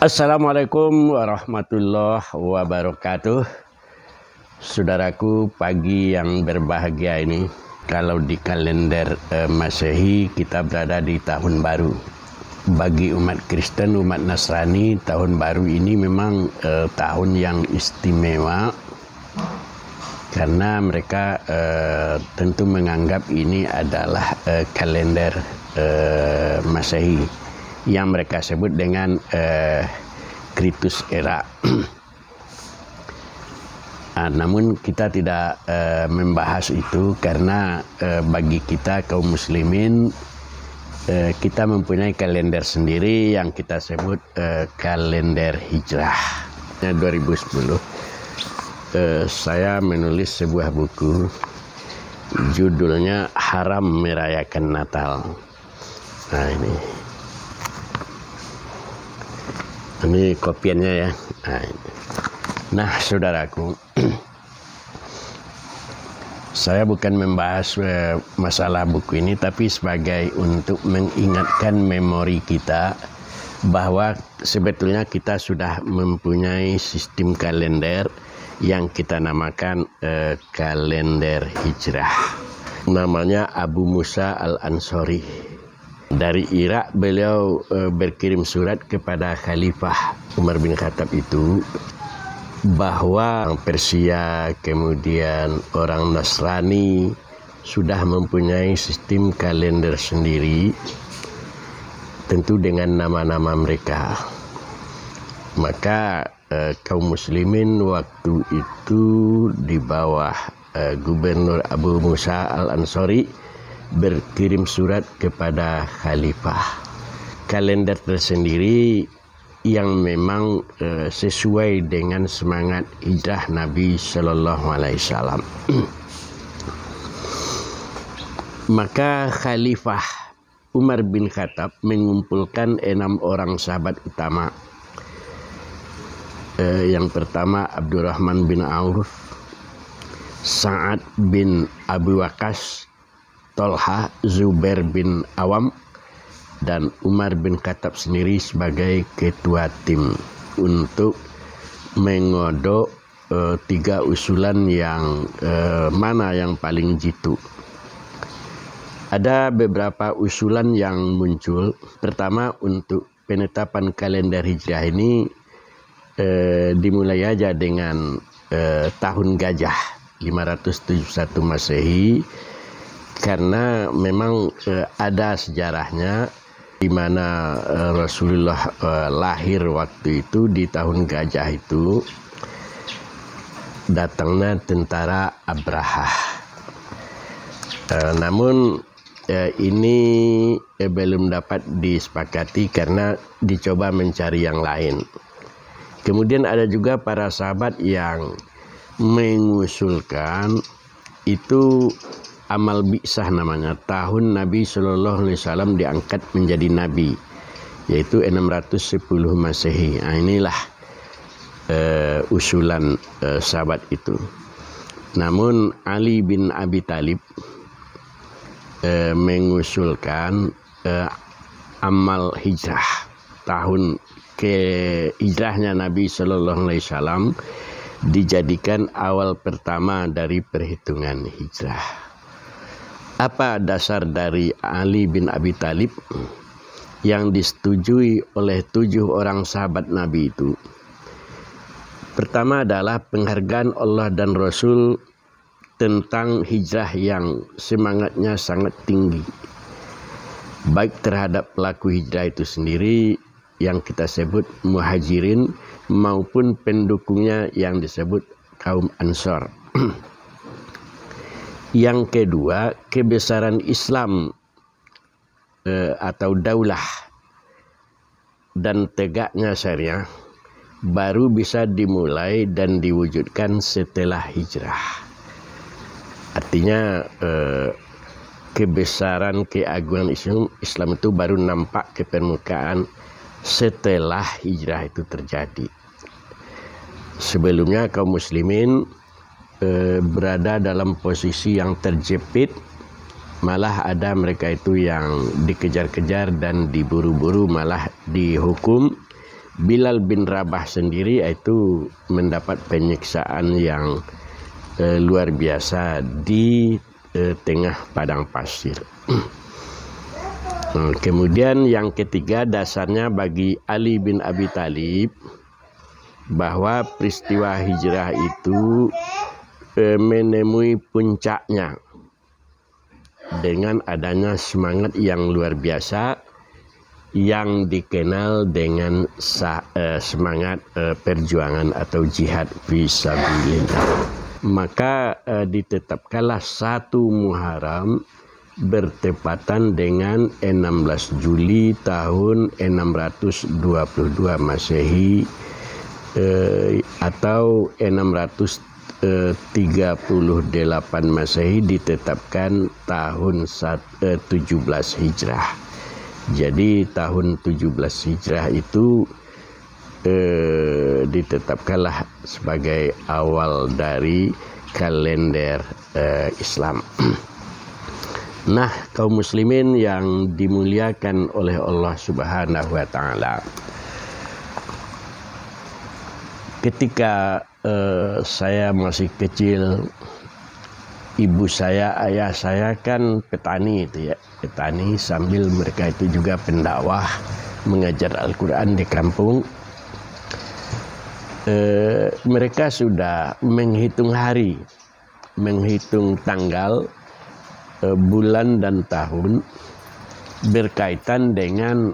Assalamualaikum warahmatullahi wabarakatuh. Saudaraku, pagi yang berbahagia ini, kalau di kalender Masehi kita berada di tahun baru. Bagi umat Kristen, umat Nasrani, tahun baru ini memang tahun yang istimewa karena mereka tentu menganggap ini adalah kalender Masehi yang mereka sebut dengan Kritus Era. Namun kita tidak membahas itu karena bagi kita kaum muslimin kita mempunyai kalender sendiri yang kita sebut kalender hijrah 2010. Saya menulis sebuah buku judulnya Haram Merayakan Natal. Nah, ini kopiannya ya. Nah, saudaraku, saya bukan membahas masalah buku ini, tapi sebagai untuk mengingatkan memori kita bahwa sebetulnya kita sudah mempunyai sistem kalender yang kita namakan kalender hijrah. Namanya Abu Musa Al-Ansori. Dari Irak beliau berkirim surat kepada Khalifah Umar bin Khattab itu bahwa Persia kemudian orang Nasrani sudah mempunyai sistem kalender sendiri, tentu dengan nama-nama mereka. Maka kaum muslimin waktu itu di bawah Gubernur Abu Musa Al-Ansori berkirim surat kepada Khalifah. Kalender tersendiri yang memang sesuai dengan semangat hijrah Nabi Shallallahu Alaihi Wasallam. Maka Khalifah Umar bin Khattab mengumpulkan 6 orang sahabat utama. Yang pertama Abdurrahman bin Auf, Sa'ad bin Abi Waqqas, Tolha, Zubair bin Awam, dan Umar bin Khattab sendiri sebagai ketua tim untuk mengodok 3 usulan yang mana yang paling jitu. Ada beberapa usulan yang muncul. Pertama, untuk penetapan kalender hijrah ini dimulai aja dengan tahun gajah 571 Masehi, karena memang ada sejarahnya di mana Rasulullah lahir waktu itu di tahun gajah itu datangnya tentara Abraha. Namun ini belum dapat disepakati karena dicoba mencari yang lain. Kemudian ada juga para sahabat yang mengusulkan itu amal bi'sah namanya, tahun Nabi Shallallahu Alaihi Wasallam diangkat menjadi Nabi, yaitu 610 Masehi. Nah, inilah usulan sahabat itu. Namun Ali bin Abi Thalib mengusulkan amal hijrah, tahun hijrahnya Nabi Shallallahu Alaihi Wasallam dijadikan awal pertama dari perhitungan hijrah. Apa dasar dari Ali bin Abi Thalib yang disetujui oleh 7 orang sahabat Nabi itu? Pertama adalah penghargaan Allah dan Rasul tentang hijrah yang semangatnya sangat tinggi, baik terhadap pelaku hijrah itu sendiri yang kita sebut muhajirin maupun pendukungnya yang disebut kaum Ansor. Yang kedua, kebesaran Islam atau daulah dan tegaknya syariah baru bisa dimulai dan diwujudkan setelah hijrah. Artinya kebesaran keagungan Islam itu baru nampak ke permukaan setelah hijrah itu terjadi. Sebelumnya kaum muslimin berada dalam posisi yang terjepit, malah ada mereka itu yang dikejar-kejar dan diburu-buru, malah dihukum Bilal bin Rabah sendiri itu mendapat penyiksaan yang luar biasa di tengah padang pasir. Kemudian yang ketiga, dasarnya bagi Ali bin Abi Thalib bahwa peristiwa hijrah itu menemui puncaknya dengan adanya semangat yang luar biasa yang dikenal dengan semangat perjuangan atau jihad fisabilillah. Maka ditetapkanlah 1 Muharram bertepatan dengan 16 Juli tahun 622 Masehi atau 638 Masehi, ditetapkan tahun 17 Hijrah. Jadi tahun 17 Hijrah itu ditetapkanlah sebagai awal dari kalender Islam. Nah, kaum muslimin yang dimuliakan oleh Allah Subhanahu wa taala. Ketika saya masih kecil, ibu saya, ayah saya kan petani itu ya. Petani sambil mereka itu juga pendakwah, mengajar Al-Quran di kampung. Mereka sudah menghitung hari, menghitung tanggal, bulan dan tahun berkaitan dengan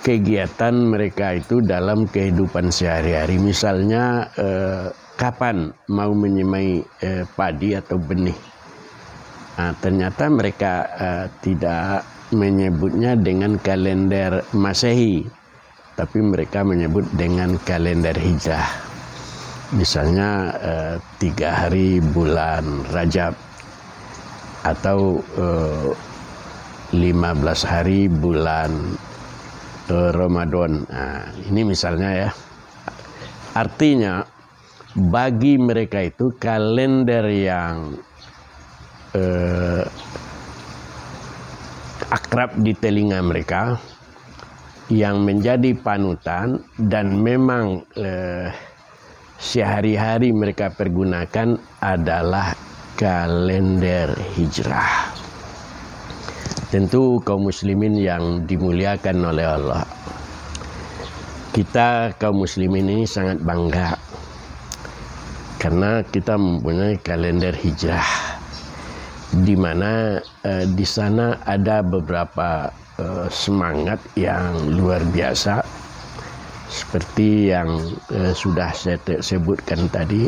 kegiatan mereka itu dalam kehidupan sehari-hari. Misalnya kapan mau menyemai padi atau benih. Nah, ternyata mereka tidak menyebutnya dengan kalender Masehi, tapi mereka menyebut dengan kalender Hijrah. Misalnya 3 hari bulan Rajab atau 15 hari bulan Ramadan. Nah, ini misalnya ya. Artinya bagi mereka itu kalender yang akrab di telinga mereka, yang menjadi panutan dan memang sehari-hari mereka pergunakan adalah kalender Hijrah. Tentu kaum muslimin yang dimuliakan oleh Allah, kita kaum muslimin ini sangat bangga karena kita mempunyai kalender Hijrah, di mana di sana ada beberapa semangat yang luar biasa seperti yang sudah saya sebutkan tadi.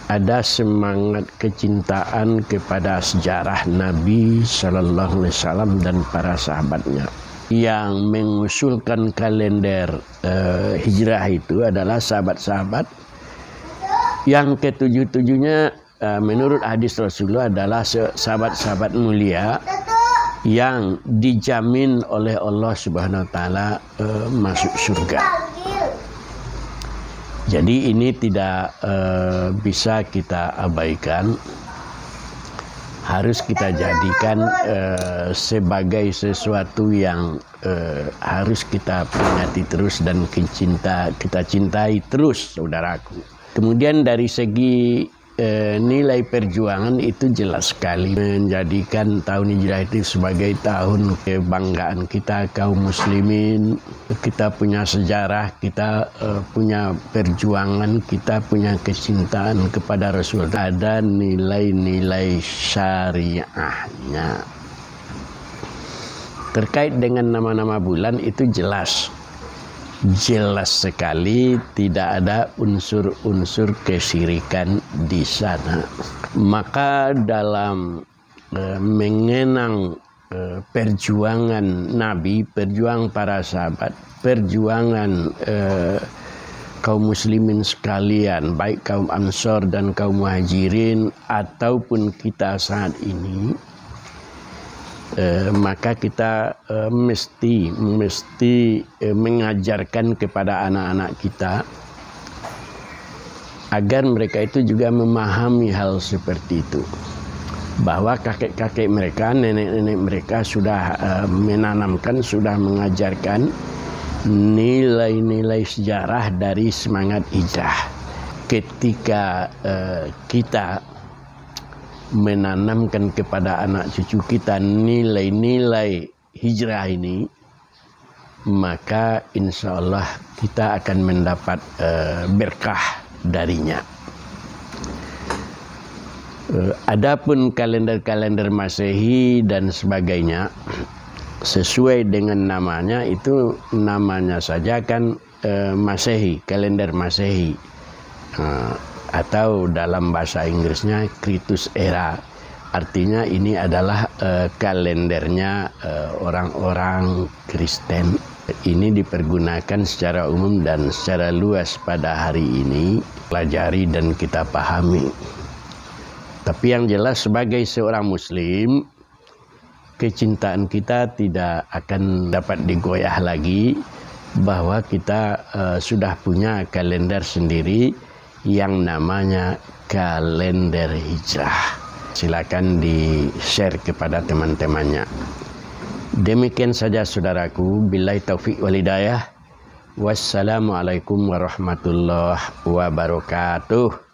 Ada semangat kecintaan kepada sejarah Nabi Sallallahu Alaihi Wasallam dan para sahabatnya. Yang mengusulkan kalender Hijrah itu adalah sahabat-sahabat yang ketujuh-tujuhnya menurut hadis Rasulullah adalah sahabat-sahabat mulia yang dijamin oleh Allah Subhanahu wa taala masuk surga. Jadi ini tidak bisa kita abaikan, harus kita jadikan sebagai sesuatu yang harus kita peringati terus dan kita cintai terus, saudaraku. Kemudian dari segi nilai perjuangan itu jelas sekali menjadikan tahun Hijrah itu sebagai tahun kebanggaan kita kaum muslimin. Kita punya sejarah, kita punya perjuangan, kita punya kecintaan kepada Rasul. Ada nilai-nilai syariahnya. Terkait dengan nama-nama bulan itu jelas sekali tidak ada unsur-unsur kesyirikan di sana. Maka dalam mengenang perjuangan Nabi, perjuangan para sahabat, perjuangan kaum muslimin sekalian, baik kaum Ansor dan kaum Muhajirin ataupun kita saat ini, maka kita mesti mengajarkan kepada anak-anak kita agar mereka itu juga memahami hal seperti itu. bahwa kakek-kakek mereka, nenek-nenek mereka sudah menanamkan, sudah mengajarkan nilai-nilai sejarah dari semangat hijrah. Ketika kita menanamkan kepada anak cucu kita nilai-nilai hijrah ini, maka insya Allah kita akan mendapat berkah darinya. Adapun kalender-kalender Masehi dan sebagainya, sesuai dengan namanya, itu namanya saja kan Masehi, kalender Masehi, atau dalam bahasa Inggrisnya Kritus Era. Artinya ini adalah kalendernya orang-orang Kristen. Ini dipergunakan secara umum dan secara luas pada hari ini, pelajari dan kita pahami. Tapi yang jelas sebagai seorang muslim, kecintaan kita tidak akan dapat digoyah lagi, bahwa kita sudah punya kalender sendiri yang namanya kalender hijrah. Silakan di-share kepada teman-temannya. Demikian saja saudaraku, billahi taufik wal hidayah. Wassalamualaikum warahmatullahi wabarakatuh.